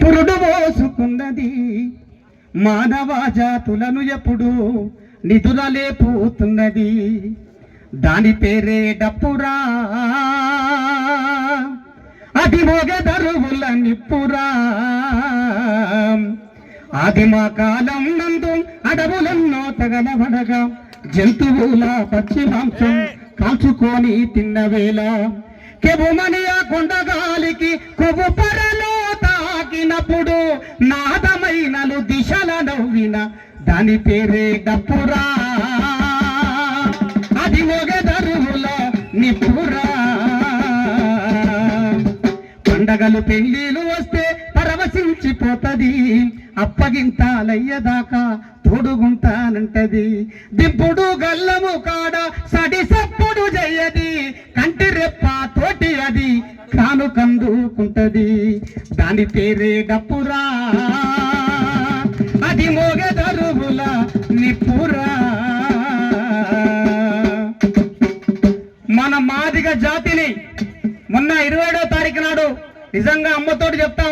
పురుడు పోసుకున్నది మానవ జాతులను ఎప్పుడు నిధులలేపుతున్నది. దాని పేరే డప్పురా, అది మోగెదరువుల నిప్పురా. ఆదిమ కాలం నందు అడవులన్నో తగలబడగా జంతువుల పచ్చి మాంసం కాల్చుకొని తిన్నవేళ కెబుమని ఆ కొండగాలికి కొవ్వు పరలో తాకినప్పుడు నాదమైనలు దిశల నవ్విన దాని పేరే డప్పురా, అది మోగెదరువుల నిప్పురా. పండగలు పెళ్లిలు వస్తే పరవశించిపోతది, అప్పగింతాలయ్యదాకా తోడుగుంటానంటది. దింపుడు గల్లము కాడ సడి సప్పుడు జయ్యది, కంటి రెప్ప తోటి అది కాను కందుకుంటది. దాని పేరే డప్పురా, అది మోగెదరువుల నిప్పురా. మన మాదిగ జాతిని మొన్న 27వ తారీఖు నాడు నిజంగా అమ్మతోటి చెప్తా